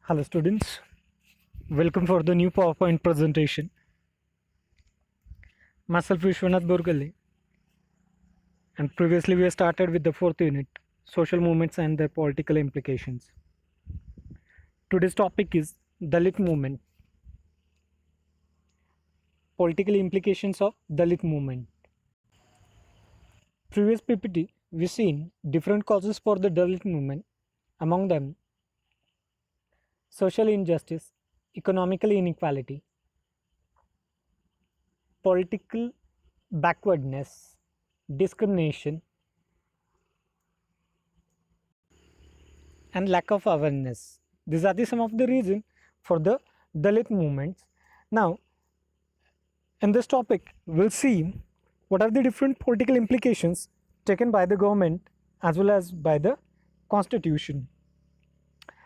Hello students, welcome for the new PowerPoint presentation. Myself Vishwanath Borgale, and previously we started with the fourth unit, social movements and their political implications. Today's topic is Dalit movement, political implications of Dalit movement. Previous PPT, we seen different causes for the Dalit movement, among them social injustice, economical inequality, political backwardness, discrimination, and lack of awareness. These are some of the reasons for the Dalit movements. Now, in this topic, we'll see what are the different political implications taken by the government as well as by the constitution.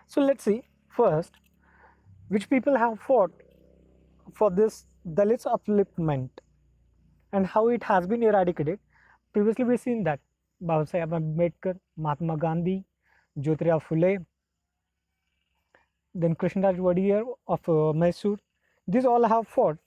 So let's see first which people have fought for this Dalit upliftment and how it has been eradicated. Previously, we've seen that Babasaheb Ambedkar, Mahatma Gandhi, Jyotirao Phule, then Krishnaraj Wadiyar of Mysore. These all have fought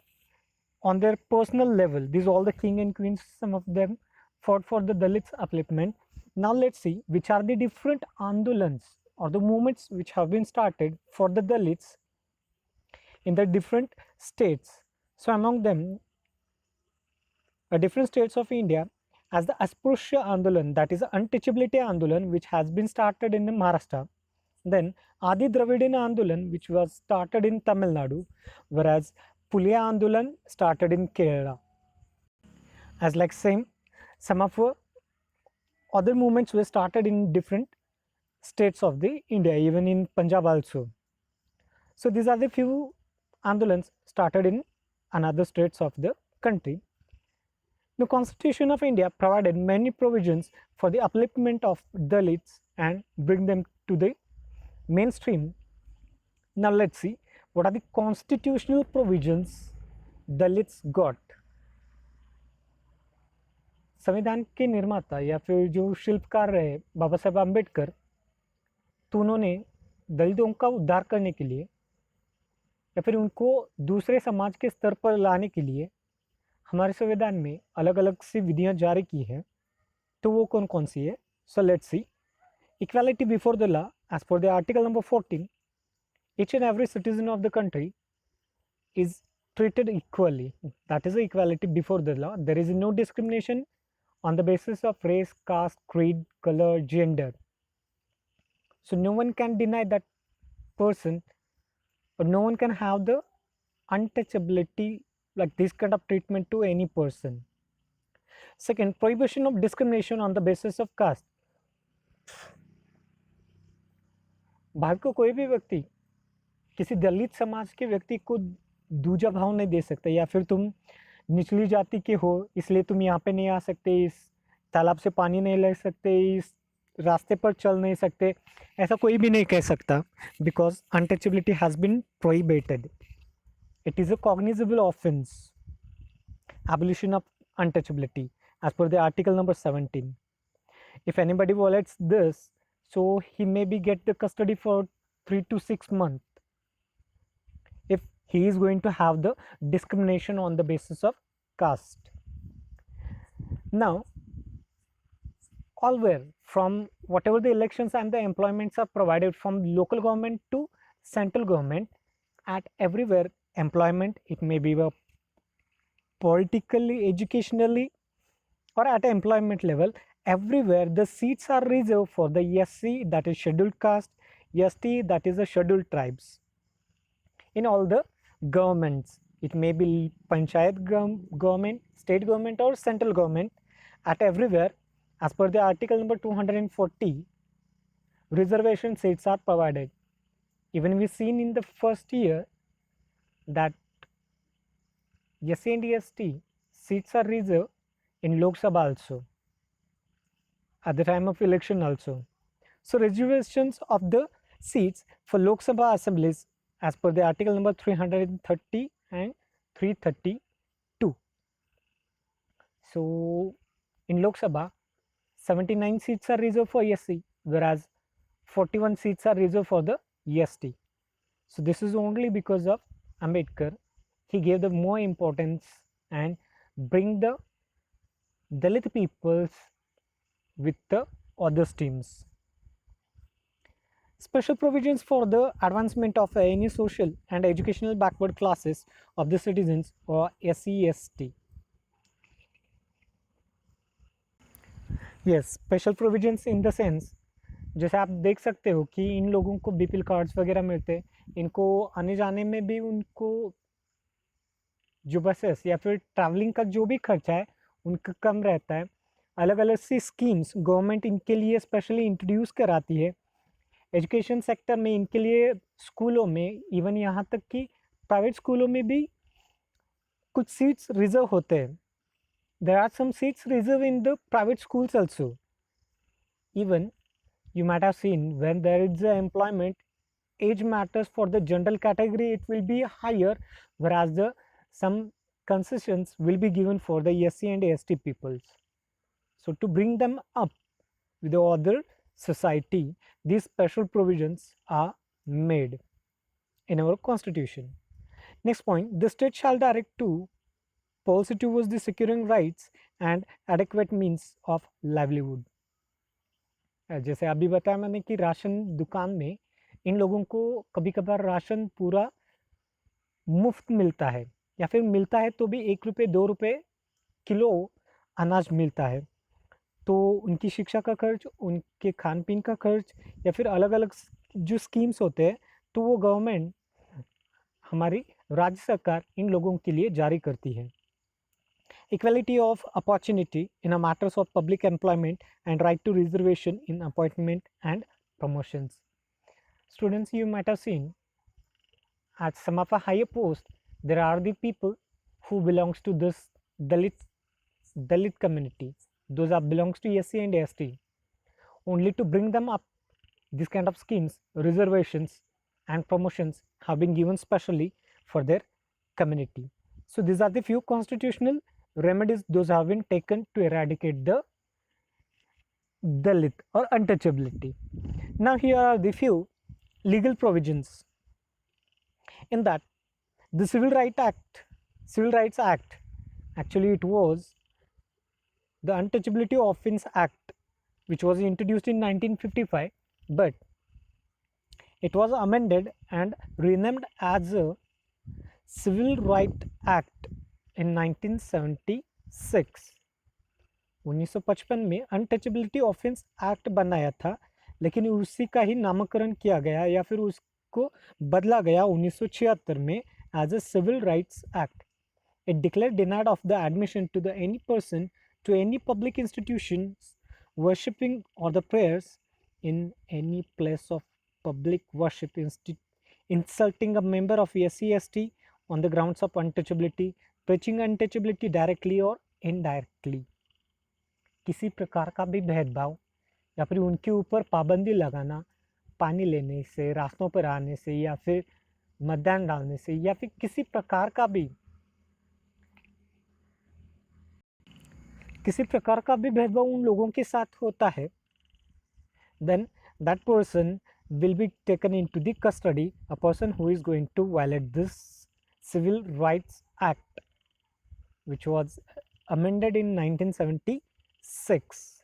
on their personal level. These all the king and queens, some of them fought for the Dalits upliftment. Now let's see which are the different andolans or the movements which have been started for the Dalits in the different states. So among them, different states of India, as the Asprusha Andolan, that is the untouchability Andolan, which has been started in Maharashtra. Then Adi Dravidina Andolan, which was started in Tamil Nadu, whereas Puliya Andolan started in Kerala. As like same, some of other movements were started in different states of the India, even in Punjab also. So these are the few Andolans started in another states of the country. The Constitution of India provided many provisions for the upliftment of Dalits and bring them to the mainstream. Now let's see what are the constitutional provisions Dalits got. संविधान के निर्माता या फिर जो शिल्पकार रहे बाबा साहेब आम्बेडकर, तो उन्होंने दलितों का उद्धार करने के लिए या फिर उनको दूसरे समाज के स्तर पर लाने के लिए हमारे संविधान में अलग अलग सी विधियां जारी की है. तो वो कौन कौन सी है? So let's see. Equality before the law as per the article number 14, each and every citizen of the country is treated equally. That is the equality before the law. There is no discrimination on the basis of race, caste, creed, color, gender. So no one can deny that person, or no one can have the untouchability like this kind of treatment to any person. Second, prohibition of discrimination on the basis of caste. Bharat को कोई भी व्यक्ति किसी दलित समाज के व्यक्ति को दूजा भाव नहीं दे सकता, या फिर तुम निचली जाति के हो इसलिए तुम यहाँ पे नहीं आ सकते, इस तालाब से पानी नहीं ले सकते, इस रास्ते पर चल नहीं सकते, ऐसा कोई भी नहीं कह सकता. Because untouchability has been prohibited. It is a cognizable offense. Abolition of untouchability as per the article number 17. If anybody violates this, so he may be get the custody for 3 to 6 months if he is going to have the discrimination on the basis of caste. Now, all where from whatever the elections and the employments are provided from local government to central government, at everywhere employment, it may be politically, educationally, or at employment level, everywhere the seats are reserved for the SC, that is scheduled caste, ST, that is the scheduled tribes. In all the governments, it may be panchayat government, state government, or central government, at everywhere, as per the article number 240, reservation seats are provided. Even we seen in the first year that SC and ST seats are reserved in Lok Sabha also, at the time of election also. So reservations of the seats for Lok Sabha assemblies as per the article number 330 and 332. So in Lok Sabha, 79 seats are reserved for SC, whereas 41 seats are reserved for the ST. So this is only because of Ambedkar. He gave the more importance and bring the Dalit peoples with the other streams. Special provisions for the advancement of any social and educational backward classes of the citizens or SEST. Yes, special provisions in the sense, जैसे आप देख सकते हो कि इन लोगों को BPL cards वगैरह मिलते हैं, इनको आने जाने में भी उनको जो बसेस या फिर ट्रैवलिंग का जो भी खर्चा है उनका कम रहता है। अलग अलग सी स्कीम्स गवर्नमेंट इनके लिए स्पेशली इंट्रोड्यूस कराती है। एजुकेशन सेक्टर में इनके लिए स्कूलों में, इवन यहाँ तक कि प्राइवेट स्कूलों में भी कुछ सीट्स रिजर्व होते हैं। There are some seats reserve in the private schools also. Even you might have seen when there is a employment, age matters. For the general category it will be higher, whereas the some concessions will be given for the SC and ST peoples. So to bring them up with the other society, these special provisions are made in our constitution. Next point, the state shall direct to policy towards the securing rights and adequate means of livelihood. जैसे अभी बताया मैंने कि ration दुकान में इन लोगों को कभी कभार राशन पूरा मुफ्त मिलता है, या फिर मिलता है तो भी 1 रुपये 2 रुपये किलो अनाज मिलता है। तो उनकी शिक्षा का खर्च, उनके खान पीन का खर्च, या फिर अलग अलग जो स्कीम्स होते हैं तो वो गवर्नमेंट, हमारी राज्य सरकार इन लोगों के लिए जारी करती है। Equality of opportunity in a matters of public employment and right to reservation in appointment and promotions. Students, you might have seen at some of a higher post there are the people who belongs to this Dalit community. Those are belongs to SC and ST. Only to bring them up, this kind of schemes, reservations and promotions have been given specially for their community. So these are the few constitutional remedies those have been taken to eradicate the Dalit or untouchability. Now here are the few legal provisions. In that, the Civil Rights Act, actually it was the Untouchability Offence Act, which was introduced in 1955, but it was amended and renamed as a Civil Rights Act in 1976. 1955 में untouchability offence act बनाया था, लेकिन उसी का ही नामकरण किया गया या फिर उसको बदला गया 1976 में as a civil rights act. It declare denied of the admission to the any person to any public institutions worshipping और the prayers in any place of public worship insulting a member of SC/ST on the grounds of untouchability, preaching untouchability directly or indirectly. किसी प्रकार का भी भेदभाव या फिर उनके ऊपर पाबंदी लगाना, पानी लेने से, रास्तों पर आने से, या फिर मतदान डालने से, या फिर किसी प्रकार का भी भेदभाव उन लोगों के साथ होता है, then that person will be taken into the custody, a person who is going to violate this Civil Rights Act, which was amended in 1976.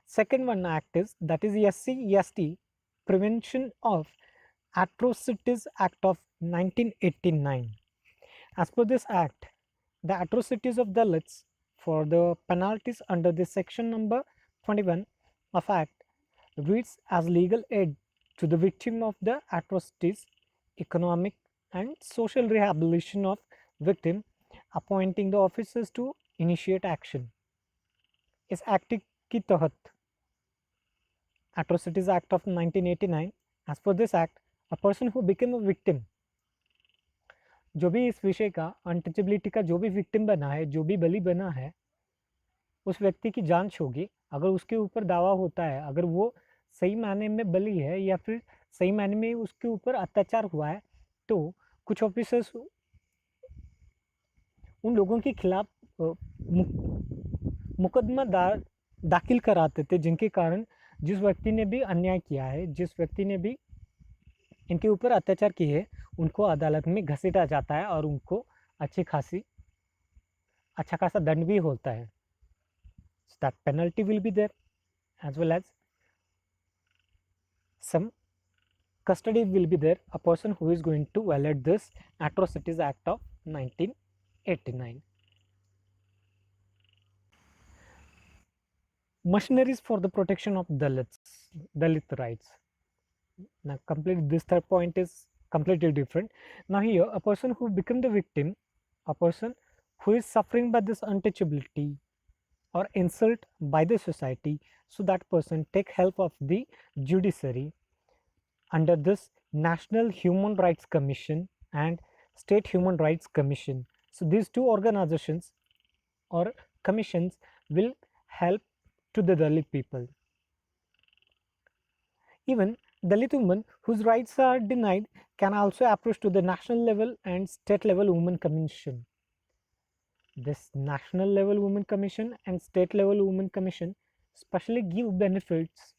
Second one act is, that is SC/ST Prevention of Atrocities Act of 1989. As per this act, the atrocities of Dalits for the penalties under this section number 21 of act reads as legal aid to the victim of the atrocities, economic and social rehabilitation of victim, appointing the officers to initiate action. इस act की तहत Atrocities Act of 1989, as per this act, a person who became a victim, जो भी इस विषय का untouchability का जो भी विक्टिम बना है, जो भी बलि बना है, उस व्यक्ति की जांच होगी। अगर उसके ऊपर दावा होता है, अगर वो सही मायने में बलि है या फिर सही मायने में उसके ऊपर अत्याचार हुआ है, तो कुछ ऑफिसर्स उन लोगों के खिलाफ मुकदमा दाखिल कराते थे, जिनके कारण जिस व्यक्ति ने भी अन्याय किया है, जिस व्यक्ति ने भी इनके ऊपर अत्याचार किए उनको अदालत में घसीटा जाता है और उनको अच्छा खासा दंड भी होता है. So that penalty will be there, as well as some custody will be there. A person who is going to violate this Atrocities Act of 1989. Machineries for the protection of Dalit rights. Now, this third point is completely different. Now, here a person who become the victim, a person who is suffering by this untouchability or insult by the society, so that person take help of the judiciary under this National Human Rights Commission and State Human Rights Commission. So these two organizations or commissions will help to the Dalit people. Even Dalit women whose rights are denied can also approach to the national level and state level women commission. This national level women commission and state level women commission specially give benefits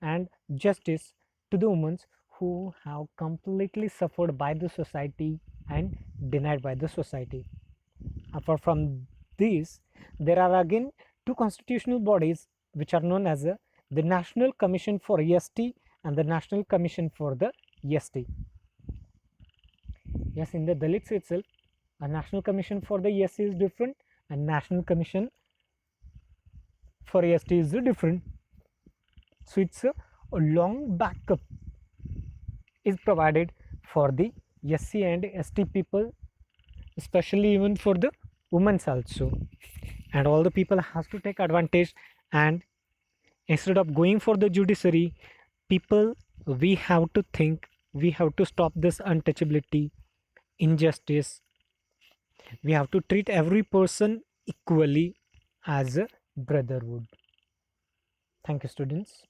and justice to the women who have completely suffered by the society and denied by the society. Apart from these, there are again two constitutional bodies which are known as the National Commission for ST and the National Commission for the ST. Yes, in the Dalits itself, a National Commission for the SC is different and National Commission for ST is different. So it's a long backup is provided for the SC and ST people, especially even for the women also, and all the people has to take advantage, and instead of going for the judiciary, people, we have to think, we have to stop this untouchability, injustice. We have to treat every person equally as a brotherhood. Thank you, students.